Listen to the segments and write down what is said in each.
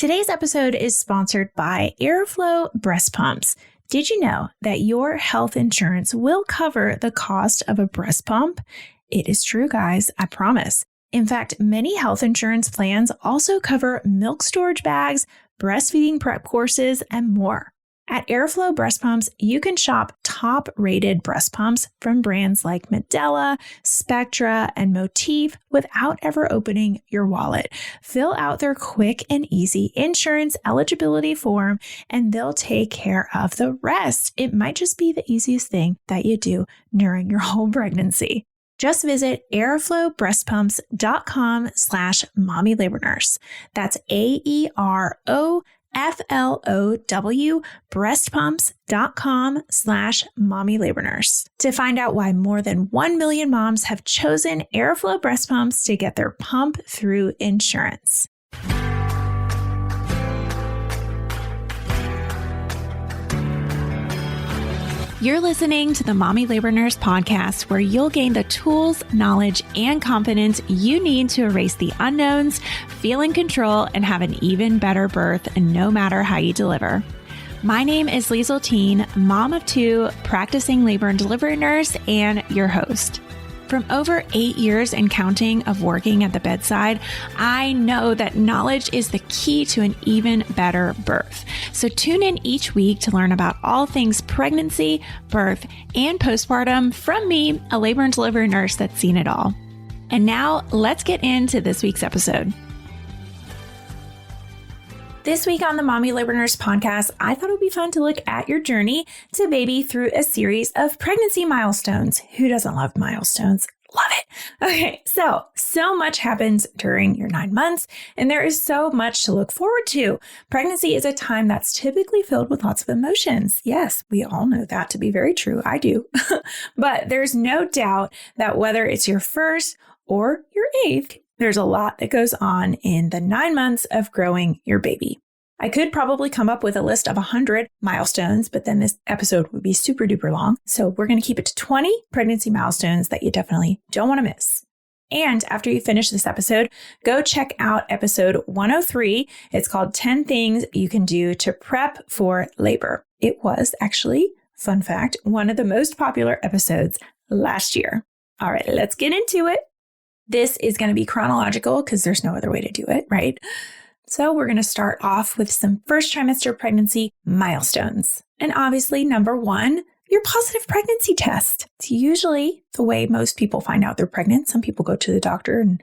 Today's episode is sponsored by Aeroflow Breastpumps. Did you know that your health insurance will cover the cost of a breast pump? It is true, guys, I promise. In fact, many health insurance plans also cover milk storage bags, breastfeeding prep courses, and more. At Aeroflow Breastpumps, you can shop top-rated breast pumps from brands like Medela, Spectra, and Motif without ever opening your wallet. Fill out their quick and easy insurance eligibility form, and they'll take care of the rest. It might just be the easiest thing that you do during your whole pregnancy. Just visit aeroflowbreastpumps.com/mommy labor nurse. That's AEROFLOW breastpumps.com/mommy labor nurse to find out why more than 1 million moms have chosen Aeroflow breast pumps to get their pump through insurance. You're listening to the Mommy Labor Nurse podcast, where you'll gain the tools, knowledge, and confidence you need to erase the unknowns, feel in control, and have an even better birth, no matter how you deliver. My name is Liesl Teen, mom of 2, practicing labor and delivery nurse, and your host. From over 8 years and counting of working at the bedside, I know that knowledge is the key to an even better birth. So tune in each week to learn about all things pregnancy, birth, and postpartum from me, a labor and delivery nurse that's seen it all. And now let's get into this week's episode. This week on the Mommy Labor Nurse podcast, I thought it would be fun to look at your journey to baby through a series of pregnancy milestones. Who doesn't love milestones? Love it. Okay, so much happens during your 9 months, and there is so much to look forward to. Pregnancy is a time that's typically filled with lots of emotions. Yes, we all know that to be very true. I do. But there's no doubt that whether it's your first or your 8th, there's a lot that goes on in the 9 months of growing your baby. I could probably come up with a list of 100 milestones, but then this episode would be super duper long. So we're going to keep it to 20 pregnancy milestones that you definitely don't want to miss. And after you finish this episode, go check out episode 103. It's called 10 Things You Can Do to Prep for Labor. It was actually, fun fact, one of the most popular episodes last year. All right, let's get into it. This is going to be chronological because there's no other way to do it, right? So we're going to start off with some first trimester pregnancy milestones. And obviously, number 1, your positive pregnancy test. It's usually the way most people find out they're pregnant. Some people go to the doctor and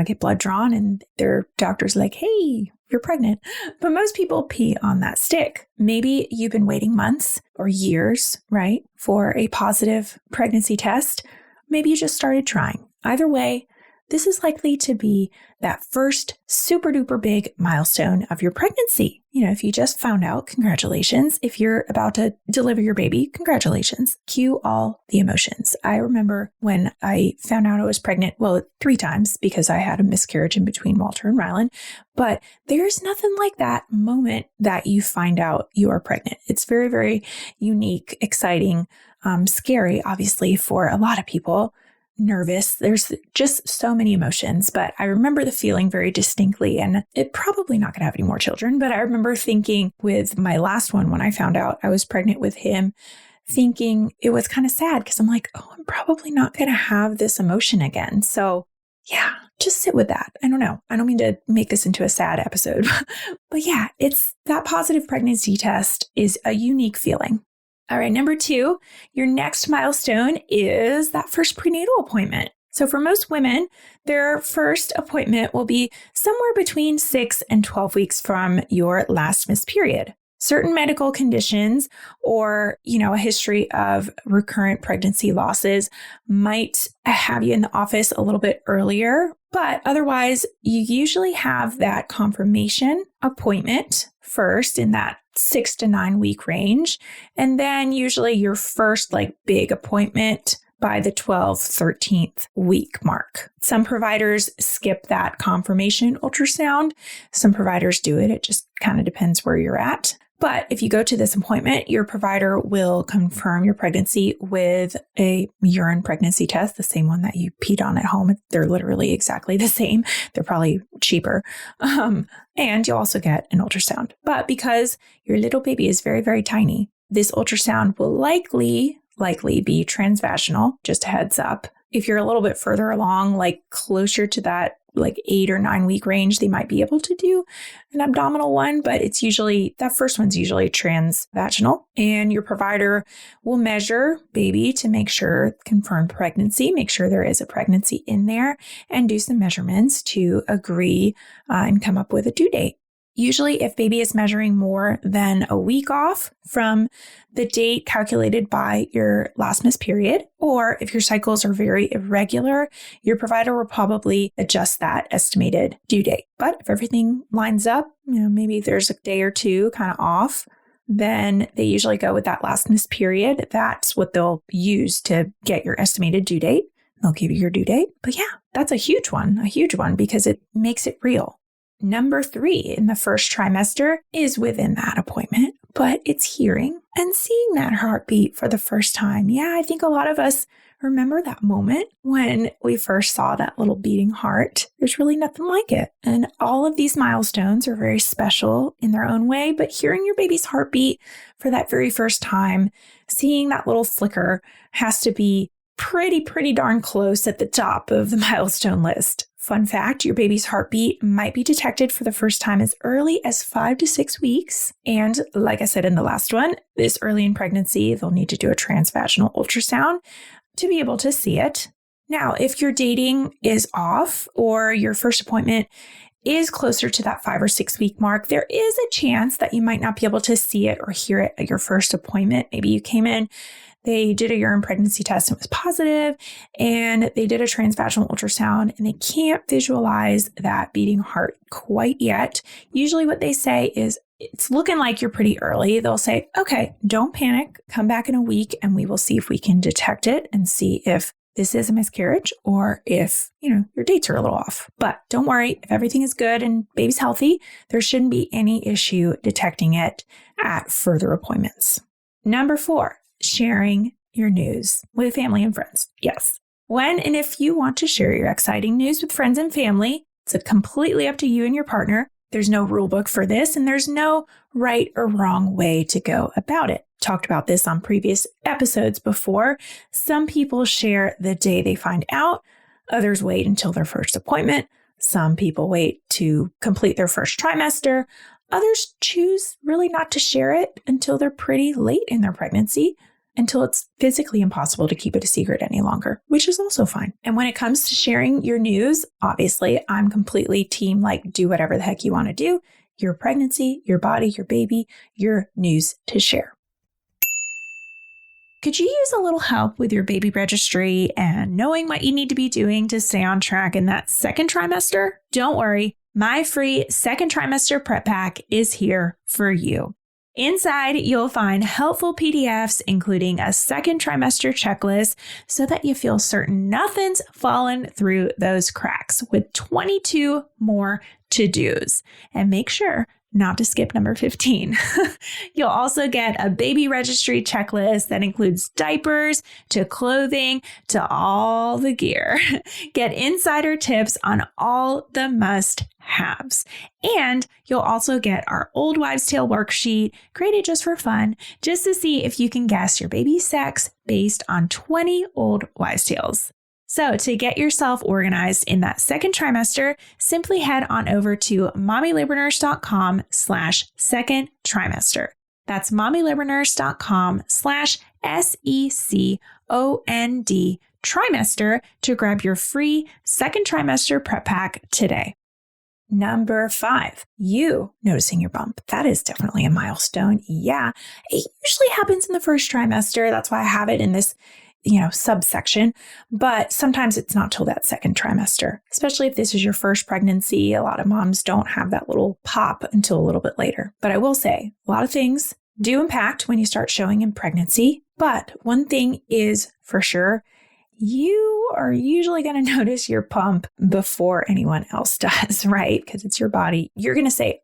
get blood drawn, and their doctor's like, hey, you're pregnant. But most people pee on that stick. Maybe you've been waiting months or years, right, for a positive pregnancy test. Maybe you just started trying. Either way, this is likely to be that first super duper big milestone of your pregnancy. You know, if you just found out, congratulations. If you're about to deliver your baby, congratulations. Cue all the emotions. I remember when I found out I was pregnant, well, 3 times because I had a miscarriage in between Walter and Rylan. But there's nothing like that moment that you find out you are pregnant. It's very, very unique, exciting, scary, obviously, for a lot of people. Nervous. There's just so many emotions, but I remember the feeling very distinctly, and it probably not going to have any more children, but I remember thinking with my last one, when I found out I was pregnant with him, thinking it was kind of sad because I'm like, oh, I'm probably not going to have this emotion again. So yeah, just sit with that. I don't know. I don't mean to make this into a sad episode, but yeah, it's that positive pregnancy test is a unique feeling. All right, number 2, your next milestone is that first prenatal appointment. So for most women, their first appointment will be somewhere between 6 and 12 weeks from your last missed period. Certain medical conditions or, a history of recurrent pregnancy losses might have you in the office a little bit earlier, but otherwise you usually have that confirmation appointment first in that 6 to 9 week range. And then usually your first big appointment by the 12th, 13th week mark. Some providers skip that confirmation ultrasound. Some providers do it. It just kind of depends where you're at. But if you go to this appointment, your provider will confirm your pregnancy with a urine pregnancy test, the same one that you peed on at home. They're literally exactly the same. They're probably cheaper. And you'll also get an ultrasound. But because your little baby is very, very tiny, this ultrasound will likely be transvaginal, just a heads up. If you're a little bit further along, like closer to that 8 or 9 week range, they might be able to do an abdominal one, but it's usually, that first one's usually transvaginal. And your provider will measure baby to make sure, confirm pregnancy, make sure there is a pregnancy in there, and do some measurements to agree and come up with a due date. Usually, if baby is measuring more than a week off from the date calculated by your last missed period, or if your cycles are very irregular, your provider will probably adjust that estimated due date. But if everything lines up, maybe there's a day or two kind of off, then they usually go with that last missed period. That's what they'll use to get your estimated due date. They'll give you your due date. But yeah, that's a huge one because it makes it real. Number 3 in the first trimester is within that appointment, but it's hearing and seeing that heartbeat for the first time. Yeah, I think a lot of us remember that moment when we first saw that little beating heart. There's really nothing like it. And all of these milestones are very special in their own way, but hearing your baby's heartbeat for that very first time, seeing that little flicker has to be pretty darn close at the top of the milestone list. Fun fact, your baby's heartbeat might be detected for the first time as early as 5 to 6 weeks. And like I said in the last one, this early in pregnancy, they'll need to do a transvaginal ultrasound to be able to see it. Now, if your dating is off or your first appointment is closer to that 5 or 6 week mark, there is a chance that you might not be able to see it or hear it at your first appointment. Maybe you came in, they did a urine pregnancy test and it was positive, and they did a transvaginal ultrasound and they can't visualize that beating heart quite yet. Usually what they say is, it's looking like you're pretty early. They'll say, okay, don't panic, come back in a week and we will see if we can detect it and see if this is a miscarriage or if, your dates are a little off. But don't worry, if everything is good and baby's healthy, there shouldn't be any issue detecting it at further appointments. Number 4, sharing your news with family and friends. Yes. When and if you want to share your exciting news with friends and family, it's completely up to you and your partner. There's no rule book for this, and there's no right or wrong way to go about it. Talked about this on previous episodes before. Some people share the day they find out. Others wait until their first appointment. Some people wait to complete their first trimester. Others choose really not to share it until they're pretty late in their pregnancy, until it's physically impossible to keep it a secret any longer, which is also fine. And when it comes to sharing your news, obviously, I'm completely team do whatever the heck you want to do. Your pregnancy, your body, your baby, your news to share. Could you use a little help with your baby registry and knowing what you need to be doing to stay on track in that second trimester? Don't worry, my free Second Trimester Prep Pack is here for you. Inside, you'll find helpful PDFs, including a second trimester checklist so that you feel certain nothing's fallen through those cracks, with 22 more to-dos. And make sure not to skip number 15. You'll also get a baby registry checklist that includes diapers to clothing to all the gear. Get insider tips on all the must-haves. And you'll also get our Old Wives' Tale worksheet created just for fun, just to see if you can guess your baby's sex based on 20 Old Wives' Tales. So to get yourself organized in that second trimester, simply head on over to mommylabornurse.com/second trimester. That's mommylabornurse.com/SECOND trimester to grab your free second trimester prep pack today. Number 5, you noticing your bump. That is definitely a milestone. Yeah, it usually happens in the first trimester. That's why I have it in this subsection, but sometimes it's not till that second trimester, especially if this is your first pregnancy. A lot of moms don't have that little pop until a little bit later. But I will say a lot of things do impact when you start showing in pregnancy. But one thing is for sure, you are usually going to notice your pump before anyone else does, right? Because it's your body. You're going to say,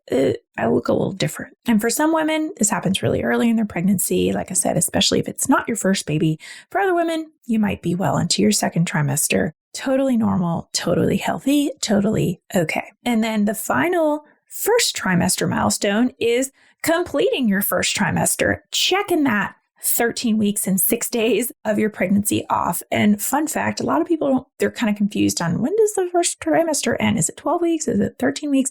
I look a little different. And for some women, this happens really early in their pregnancy. Like I said, especially if it's not your first baby. For other women, you might be well into your second trimester. Totally normal, totally healthy, totally okay. And then the final first trimester milestone is completing your first trimester, checking that 13 weeks and 6 days of your pregnancy off. And fun fact, a lot of people they're kind of confused on when does the first trimester end? Is it 12 weeks? Is it 13 weeks?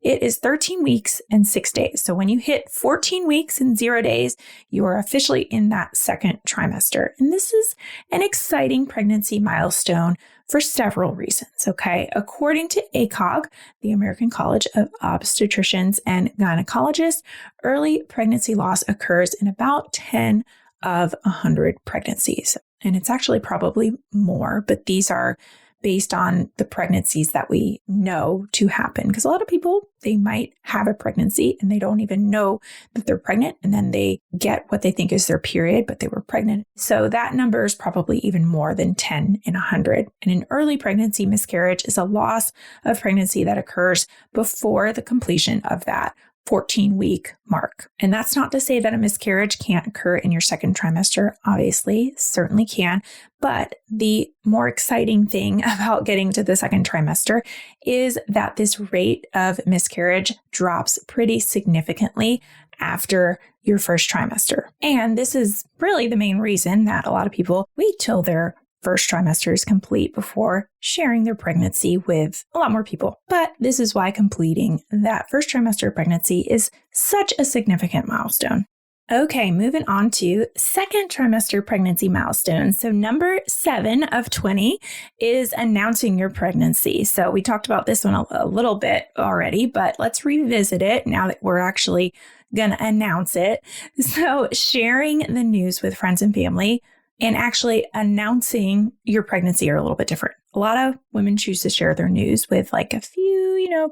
It is 13 weeks and 6 days. So when you hit 14 weeks and 0 days, you are officially in that second trimester. And this is an exciting pregnancy milestone for several reasons, okay? According to ACOG, the American College of Obstetricians and Gynecologists, early pregnancy loss occurs in about 10 of 100 pregnancies. And it's actually probably more, but these are based on the pregnancies that we know to happen. Because a lot of people, they might have a pregnancy and they don't even know that they're pregnant. And then they get what they think is their period, but they were pregnant. So that number is probably even more than 10 in 100. And an early pregnancy miscarriage is a loss of pregnancy that occurs before the completion of that 14-week mark. And that's not to say that a miscarriage can't occur in your second trimester. Obviously, certainly can. But the more exciting thing about getting to the second trimester is that this rate of miscarriage drops pretty significantly after your first trimester. And this is really the main reason that a lot of people wait till their first trimester is complete before sharing their pregnancy with a lot more people. But this is why completing that first trimester pregnancy is such a significant milestone. Okay, moving on to second trimester pregnancy milestones. So number 7 of 20 is announcing your pregnancy. So we talked about this one a little bit already, but let's revisit it now that we're actually going to announce it. So sharing the news with friends and family and actually announcing your pregnancy are a little bit different. A lot of women choose to share their news with like a few,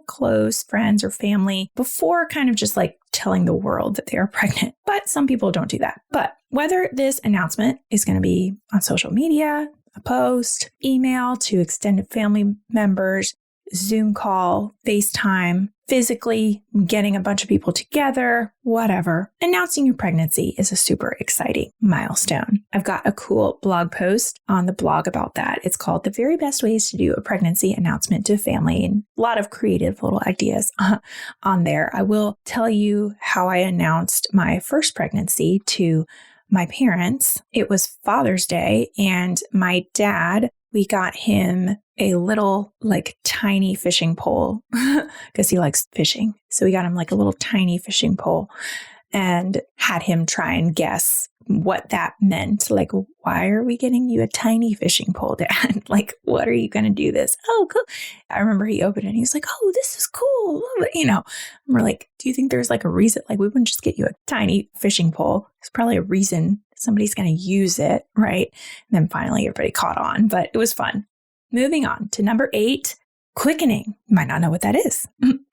close friends or family before kind of just like telling the world that they are pregnant. But some people don't do that. But whether this announcement is going to be on social media, a post, email to extended family members, Zoom call, FaceTime, physically getting a bunch of people together, whatever. Announcing your pregnancy is a super exciting milestone. I've got a cool blog post on the blog about that. It's called The Very Best Ways to Do a Pregnancy Announcement to Family, and a lot of creative little ideas on there. I will tell you how I announced my first pregnancy to my parents. It was Father's Day, and my dad, we got him a little like tiny fishing pole because he likes fishing. So we got him like a little tiny fishing pole and had him try and guess what that meant. Like, why are we getting you a tiny fishing pole, Dad? Like, what are you going to do this? Oh, cool. I remember he opened it and he was like, oh, this is cool. And we're like, do you think there's like a reason? Like, we wouldn't just get you a tiny fishing pole. There's probably a reason somebody's going to use it, right? And then finally everybody caught on, but it was fun. Moving on to number 8, quickening. You might not know what that is.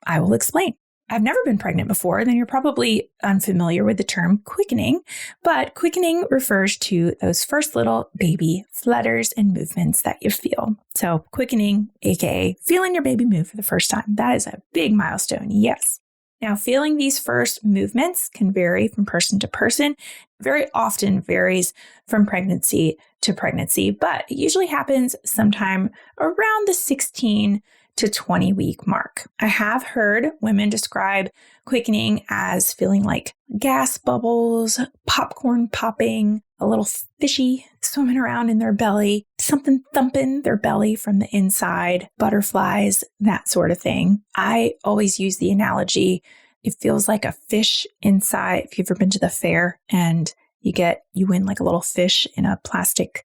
I will explain. I've never been pregnant before, then you're probably unfamiliar with the term quickening, but quickening refers to those first little baby flutters and movements that you feel. So quickening, aka feeling your baby move for the first time. That is a big milestone, yes. Now, feeling these first movements can vary from person to person, very often varies from pregnancy to pregnancy, but it usually happens sometime around the 16 to 20 week mark. I have heard women describe quickening as feeling like gas bubbles, popcorn popping, a little fishy swimming around in their belly, something thumping their belly from the inside, butterflies, that sort of thing. I always use the analogy, it feels like a fish inside. If you've ever been to the fair and you win like a little fish in a plastic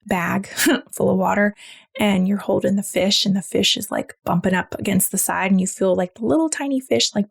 bag full of water and you're holding the fish and the fish is like bumping up against the side and you feel like the little tiny fish like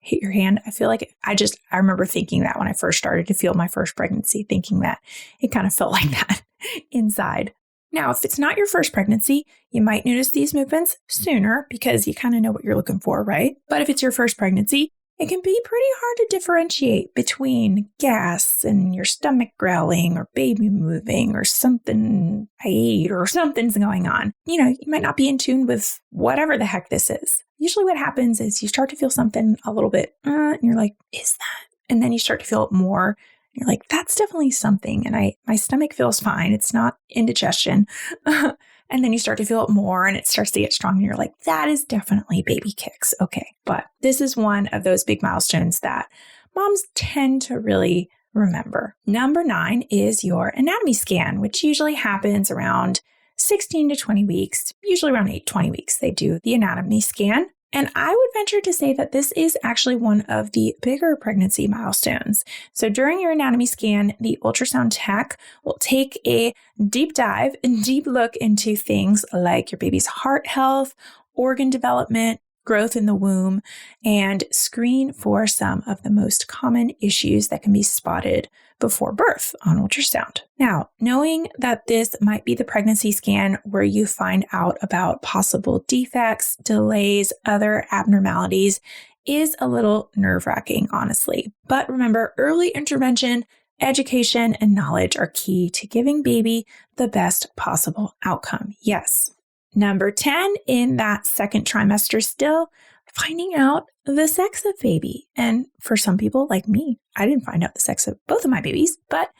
hit your hand. I feel like I remember thinking that when I first started to feel my first pregnancy, thinking that it kind of felt like that inside. Now, if it's not your first pregnancy, you might notice these movements sooner because you kind of know what you're looking for, right? But if it's your first pregnancy, it can be pretty hard to differentiate between gas and your stomach growling or baby moving or something I ate or something's going on. You might not be in tune with whatever the heck this is. Usually what happens is you start to feel something a little bit, and you're like, is that? And then you start to feel it more. You're like, that's definitely something. And my stomach feels fine. It's not indigestion. And then you start to feel it more and it starts to get strong. And you're like, that is definitely baby kicks. Okay. But this is one of those big milestones that moms tend to really remember. Number 9 is your anatomy scan, which usually happens around 16 to 20 weeks, usually around 20 weeks. They do the anatomy scan. And I would venture to say that this is actually one of the bigger pregnancy milestones. So during your anatomy scan, the ultrasound tech will take a deep dive and deep look into things like your baby's heart health, organ development, growth in the womb, and screen for some of the most common issues that can be spotted before birth on ultrasound. Now, knowing that this might be the pregnancy scan where you find out about possible defects, delays, other abnormalities is a little nerve-wracking, honestly. But remember, early intervention, education, and knowledge are key to giving baby the best possible outcome. Yes. Number 10 in that second trimester still, finding out the sex of baby. And for some people like me, I didn't find out the sex of both of my babies. But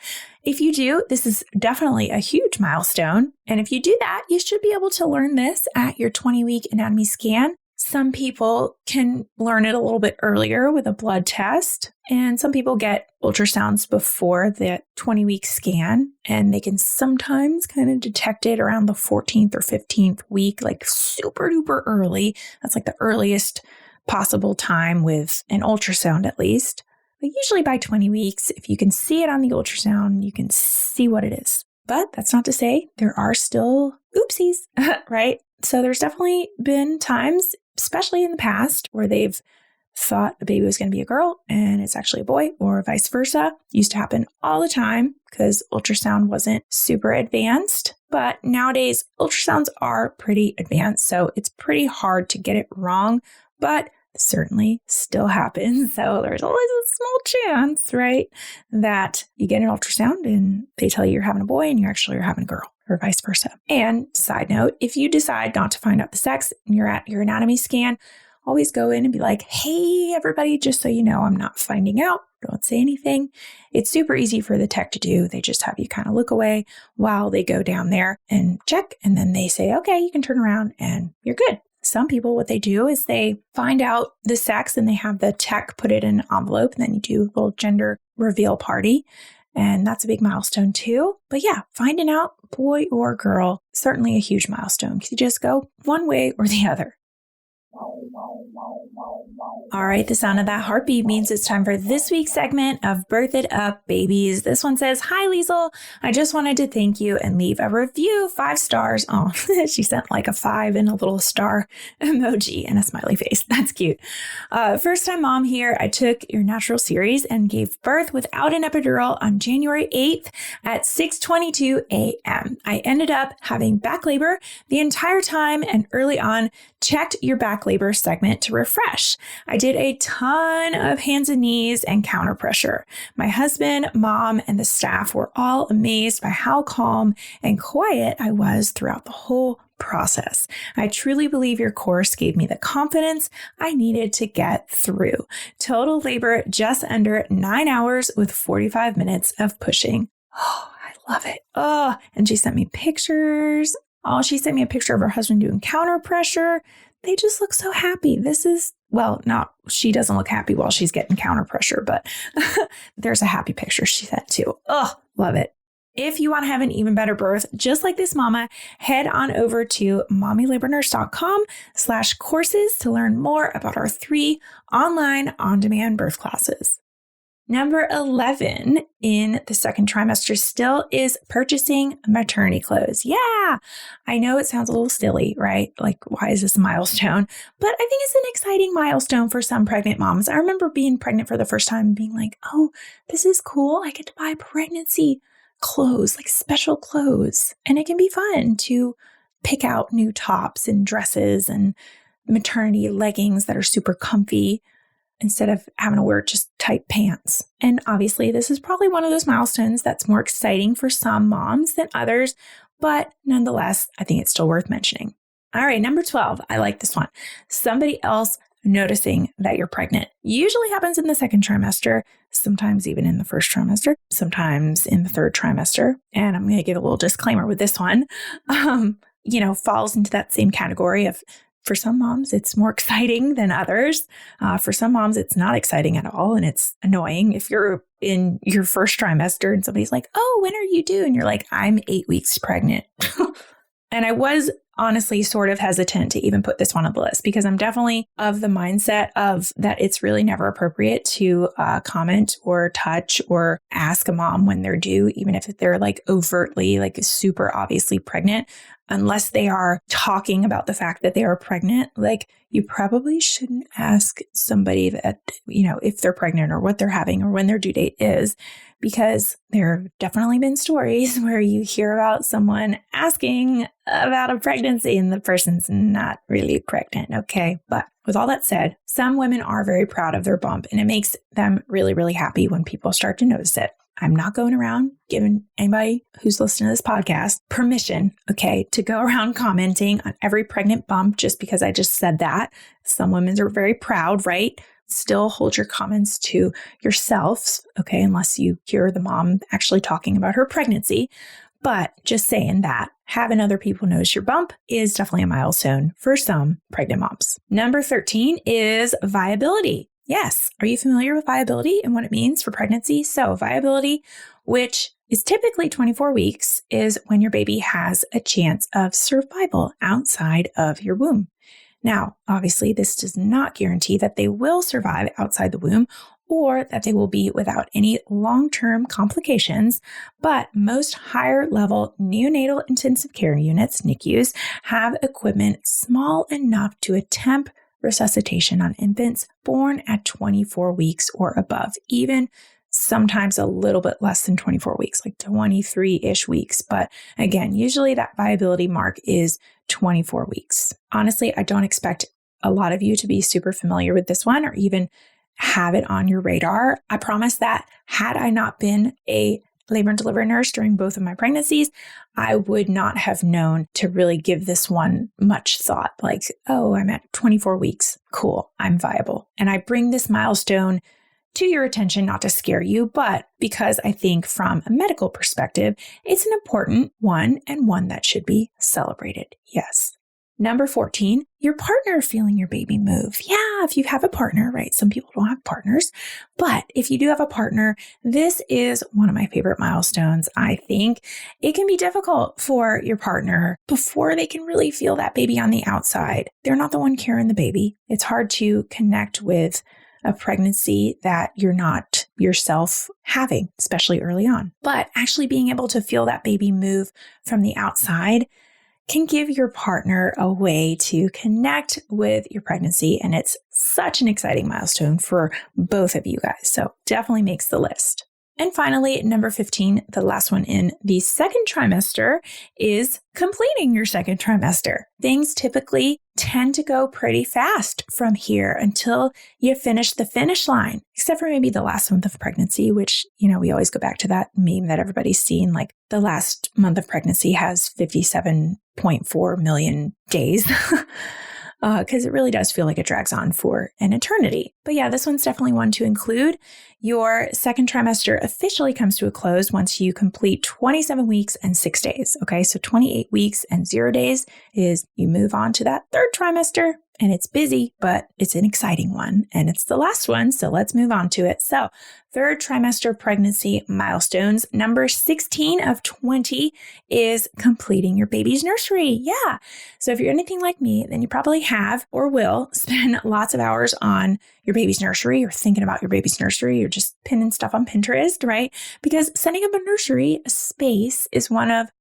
if you do, this is definitely a huge milestone. And if you do that, you should be able to learn this at your 20-week anatomy scan. Some people can learn it a little bit earlier with a blood test, and some people get ultrasounds before the 20-week scan, and they can sometimes kind of detect it around the 14th or 15th week, like super duper early. That's like the earliest possible time with an ultrasound at least. But usually by 20 weeks, if you can see it on the ultrasound, you can see what it is. But that's not to say there are still oopsies, right? So there's definitely been times, especially in the past, where they've thought the baby was going to be a girl and it's actually a boy, or vice versa. It used to happen all the time because ultrasound wasn't super advanced. But nowadays, ultrasounds are pretty advanced, so it's pretty hard to get it wrong, but certainly still happens. So there's always a small chance, right, that you get an ultrasound and they tell you you're having a boy and you're having a girl, or vice versa. And side note, if you decide not to find out the sex and you're at your anatomy scan, always go in and be like, hey, everybody, just so you know, I'm not finding out. Don't say anything. It's super easy for the tech to do. They just have you kind of look away while they go down there and check. And then they say, okay, you can turn around and you're good. Some people, what they do is they find out the sex and they have the tech put it in an envelope, and then you do a little gender reveal party. And that's a big milestone too. But yeah, finding out boy or girl, certainly a huge milestone because you just go one way or the other. All right, the sound of that heartbeat means it's time for this week's segment of Birth It Up Babies. This one says, hi, Liesl. I just wanted to thank you and leave a review, 5 stars. Oh, she sent like a 5 and a little star emoji and a smiley face. That's cute. First time mom here. I took your natural series and gave birth without an epidural on January 8th at 6:22 a.m. I ended up having back labor the entire time and early on checked your back labor segment to refresh. I did a ton of hands and knees and counter pressure. My husband, mom, and the staff were all amazed by how calm and quiet I was throughout the whole process. I truly believe your course gave me the confidence I needed to get through. Total labor just under 9 hours with 45 minutes of pushing. Oh, I love it. Oh, and she sent me pictures. Oh, she sent me a picture of her husband doing counter pressure. They just look so happy. She doesn't look happy while she's getting counter pressure, but there's a happy picture she sent too. Oh, love it. If you want to have an even better birth, just like this mama, head on over to mommylabornurse.com/courses to learn more about our 3 online on-demand birth classes. Number 11 in the second trimester still is purchasing maternity clothes. Yeah, I know it sounds a little silly, right? Like, why is this a milestone? But I think it's an exciting milestone for some pregnant moms. I remember being pregnant for the first time and being like, oh, this is cool. I get to buy pregnancy clothes, like special clothes. And it can be fun to pick out new tops and dresses and maternity leggings that are super comfy. instead of having to wear just tight pants. And obviously, this is probably one of those milestones that's more exciting for some moms than others, but nonetheless, I think it's still worth mentioning. All right, number 12. I like this one. Somebody else noticing that you're pregnant. Usually happens in the second trimester, sometimes even in the first trimester, sometimes in the third trimester. And I'm going to give a little disclaimer with this one, falls into that same category of, for some moms, it's more exciting than others. For some moms, it's not exciting at all. And it's annoying if you're in your first trimester and somebody's like, oh, when are you due? And you're like, I'm 8 weeks pregnant. And I was honestly sort of hesitant to even put this one on the list because I'm definitely of the mindset of that it's really never appropriate to comment or touch or ask a mom when they're due, even if they're like overtly, like super obviously pregnant, unless they are talking about the fact that they are pregnant. Like you probably shouldn't ask somebody that, if they're pregnant or what they're having or when their due date is, because there have definitely been stories where you hear about someone asking about a pregnancy and the person's not really pregnant. Okay. But with all that said, some women are very proud of their bump and it makes them really, really happy when people start to notice it. I'm not going around giving anybody who's listening to this podcast permission, okay, to go around commenting on every pregnant bump just because I just said that. Some women are very proud, right? Still hold your comments to yourselves, okay, unless you hear the mom actually talking about her pregnancy. But just saying that having other people notice your bump is definitely a milestone for some pregnant moms. Number 13 is viability. Yes. Are you familiar with viability and what it means for pregnancy? So viability, which is typically 24 weeks, is when your baby has a chance of survival outside of your womb. Now, obviously, this does not guarantee that they will survive outside the womb or that they will be without any long-term complications, but most higher-level neonatal intensive care units, NICUs, have equipment small enough to attempt resuscitation on infants born at 24 weeks or above, even sometimes a little bit less than 24 weeks, like 23-ish weeks. But again, usually that viability mark is 24 weeks. Honestly, I don't expect a lot of you to be super familiar with this one or even have it on your radar. I promise that had I not been a labor and delivery nurse during both of my pregnancies, I would not have known to really give this one much thought. Like, oh, I'm at 24 weeks. Cool, I'm viable. And I bring this milestone to your attention, not to scare you, but because I think from a medical perspective, it's an important one and one that should be celebrated. Yes. Number 14, your partner feeling your baby move. Yeah, if you have a partner, right? Some people don't have partners, but if you do have a partner, this is one of my favorite milestones. I think it can be difficult for your partner before they can really feel that baby on the outside. They're not the one carrying the baby. It's hard to connect with a pregnancy that you're not yourself having, especially early on. But actually being able to feel that baby move from the outside can give your partner a way to connect with your pregnancy. And it's such an exciting milestone for both of you guys. So definitely makes the list. And finally, number 15, the last one in the second trimester, is completing your second trimester. Things typically tend to go pretty fast from here until you finish the finish line, except for maybe the last month of pregnancy, which, we always go back to that meme that everybody's seen. Like the last month of pregnancy has 57.4 million days. Because it really does feel like it drags on for an eternity. But yeah, this one's definitely one to include. Your second trimester officially comes to a close once you complete 27 weeks and 6 days. Okay, so 28 weeks and 0 days is you move on to that third trimester. And it's busy, but it's an exciting one. And it's the last one, so let's move on to it. So third trimester pregnancy milestones. Number 16 of 20 is completing your baby's nursery. Yeah. So if you're anything like me, then you probably have or will spend lots of hours on your baby's nursery or thinking about your baby's nursery or just pinning stuff on Pinterest, right? Because setting up a nursery space is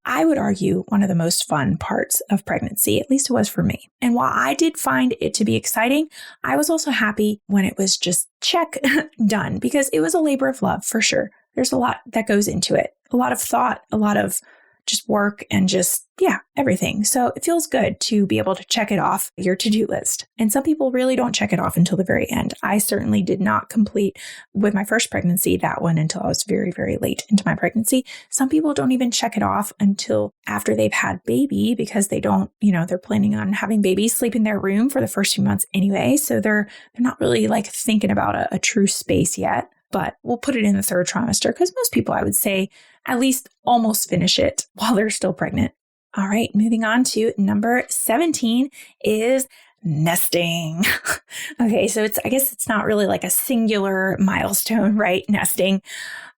I would argue, one of the most fun parts of pregnancy, at least it was for me. And while I did find it to be exciting, I was also happy when it was just check done because it was a labor of love for sure. There's a lot that goes into it, a lot of thought, a lot of just work and just, everything. So it feels good to be able to check it off your to-do list. And some people really don't check it off until the very end. I certainly did not complete with my first pregnancy that one until I was very, very late into my pregnancy. Some people don't even check it off until after they've had baby because they don't, they're planning on having babies sleep in their room for the first few months anyway. So they're not really like thinking about a true space yet. But we'll put it in the third trimester because most people, I would say, at least almost finish it while they're still pregnant. All right, moving on to number 17 is nesting. Okay, so I guess it's not really like a singular milestone, right? Nesting.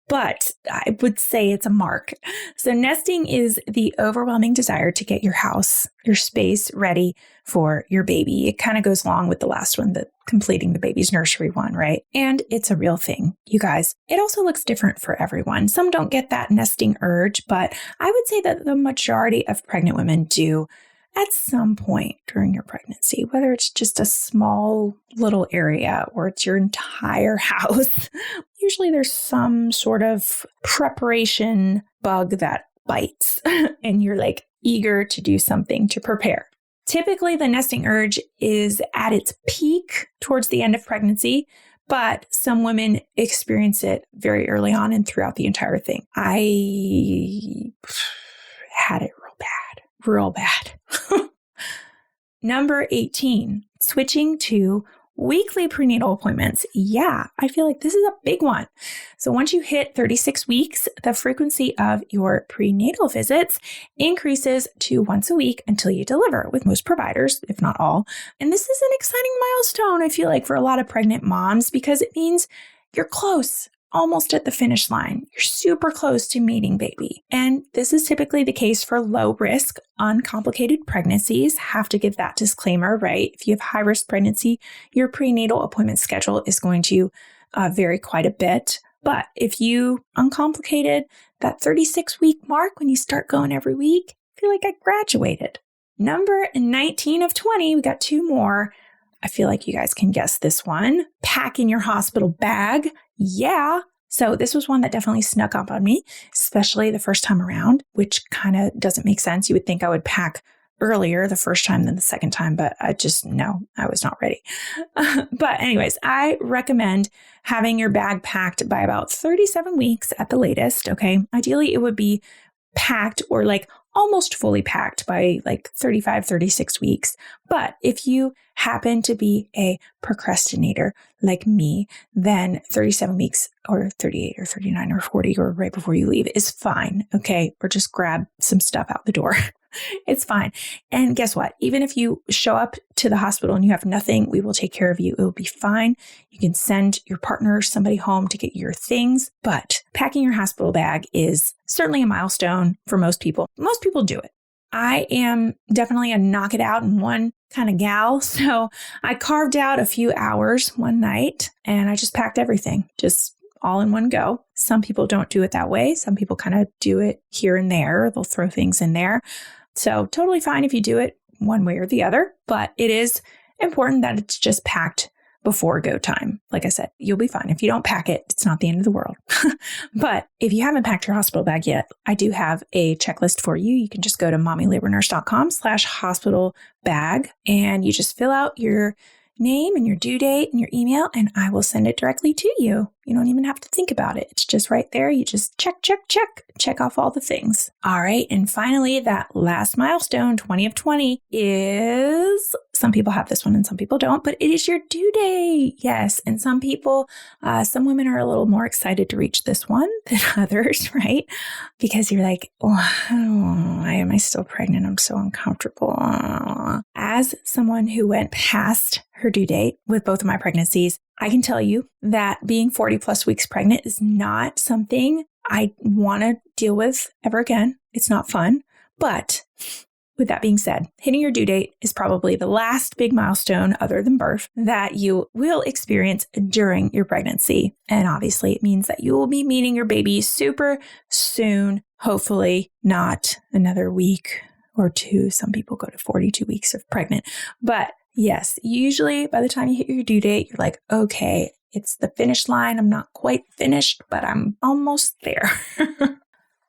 But I would say it's a mark. So nesting is the overwhelming desire to get your house, your space ready for your baby. It kind of goes along with the last one, the completing the baby's nursery one, right? And it's a real thing, you guys. It also looks different for everyone. Some don't get that nesting urge, but I would say that the majority of pregnant women do at some point during your pregnancy, whether it's just a small little area or it's your entire house. Usually there's some sort of preparation bug that bites and you're like eager to do something to prepare. Typically, the nesting urge is at its peak towards the end of pregnancy, but some women experience it very early on and throughout the entire thing. I had it real bad. Number 18, switching to weekly prenatal appointments. Yeah, I feel like this is a big one. So once you hit 36 weeks, the frequency of your prenatal visits increases to once a week until you deliver with most providers, if not all. And this is an exciting milestone, I feel like, for a lot of pregnant moms because it means you're close. Almost at the finish line. You're super close to meeting baby. And this is typically the case for low risk, uncomplicated pregnancies. Have to give that disclaimer, right? If you have high risk pregnancy, your prenatal appointment schedule is going to vary quite a bit. But if you uncomplicated, that 36 week mark when you start going every week, I feel like I graduated. Number 19 of 20, we got two more. I feel like you guys can guess this one. Packing your hospital bag. Yeah. So this was one that definitely snuck up on me, especially the first time around, which kind of doesn't make sense. You would think I would pack earlier the first time than the second time, but I was not ready. But anyways, I recommend having your bag packed by about 37 weeks at the latest. Okay. Ideally, it would be packed or like almost fully packed by like 35, 36 weeks. But if you happen to be a procrastinator like me, then 37 weeks or 38 or 39 or 40 or right before you leave is fine. Okay. Or just grab some stuff out the door. It's fine. And guess what? Even if you show up to the hospital and you have nothing, we will take care of you. It will be fine. You can send your partner or somebody home to get your things. But packing your hospital bag is certainly a milestone for most people. Most people do it. I am definitely a knock it out in one kind of gal. So I carved out a few hours one night and I just packed everything, just all in one go. Some people don't do it that way. Some people kind of do it here and there. They'll throw things in there. So totally fine if you do it one way or the other, but it is important that it's just packed before go time. Like I said, you'll be fine. If you don't pack it, it's not the end of the world. But if you haven't packed your hospital bag yet, I do have a checklist for you. You can just go to mommylabornurse.com/hospital bag and you just fill out your name and your due date and your email, and I will send it directly to you. You don't even have to think about it. It's just right there. You just check off all the things. All right. And finally, that last milestone, 20 of 20, is, some people have this one and some people don't, but it is your due date. Yes. And some people, some women are a little more excited to reach this one than others, right? Because you're like, why am I still pregnant? I'm so uncomfortable. As someone who went past her due date with both of my pregnancies, I can tell you that being 40 plus weeks pregnant is not something I want to deal with ever again. It's not fun. But with that being said, hitting your due date is probably the last big milestone other than birth that you will experience during your pregnancy. And obviously it means that you will be meeting your baby super soon, hopefully not another week or two. Some people go to 42 weeks of pregnant, but yes, usually by the time you hit your due date, you're like, okay, it's the finish line. I'm not quite finished, but I'm almost there.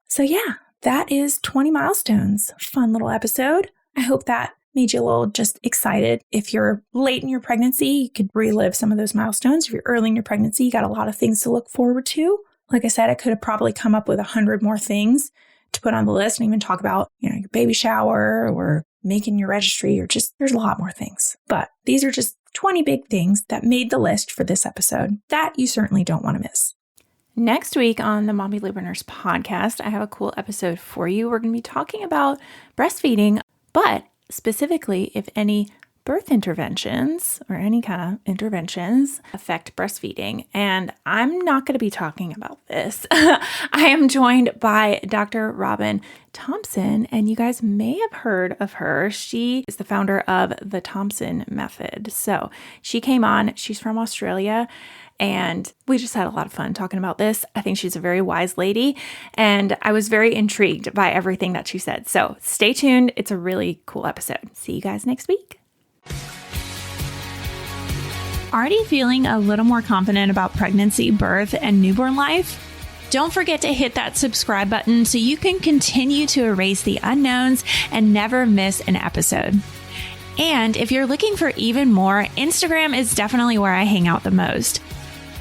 So yeah, that is 20 milestones. Fun little episode. I hope that made you a little just excited. If you're late in your pregnancy, you could relive some of those milestones. If you're early in your pregnancy, you got a lot of things to look forward to. Like I said, I could have probably come up with 100 more things to put on the list and even talk about, your baby shower or making your registry or just, there's a lot more things. But these are just 20 big things that made the list for this episode that you certainly don't want to miss. Next week on the Mommy Labor Nurse podcast, I have a cool episode for you. We're going to be talking about breastfeeding, but specifically if any birth interventions or any kind of interventions affect breastfeeding. And I'm not going to be talking about this. I am joined by Dr. Robin Thompson, and you guys may have heard of her. She is the founder of the Thompson Method. So she came on, she's from Australia, and we just had a lot of fun talking about this. I think she's a very wise lady, and I was very intrigued by everything that she said. So stay tuned. It's a really cool episode. See you guys next week. Already feeling a little more confident about pregnancy, birth, and newborn life? Don't forget to hit that subscribe button so you can continue to erase the unknowns and never miss an episode. And if you're looking for even more, Instagram is definitely where I hang out the most.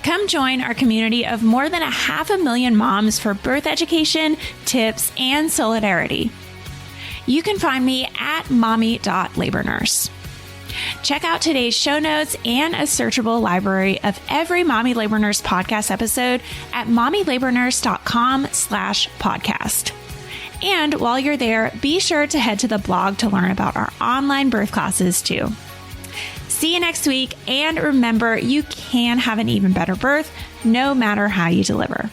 Come join our community of more than 500,000 moms for birth education, tips, and solidarity. You can find me at mommy.labornurse. Check out today's show notes and a searchable library of every Mommy Labor Nurse podcast episode at mommylabornurse.com/podcast. And while you're there, be sure to head to the blog to learn about our online birth classes too. See you next week, and remember, you can have an even better birth no matter how you deliver.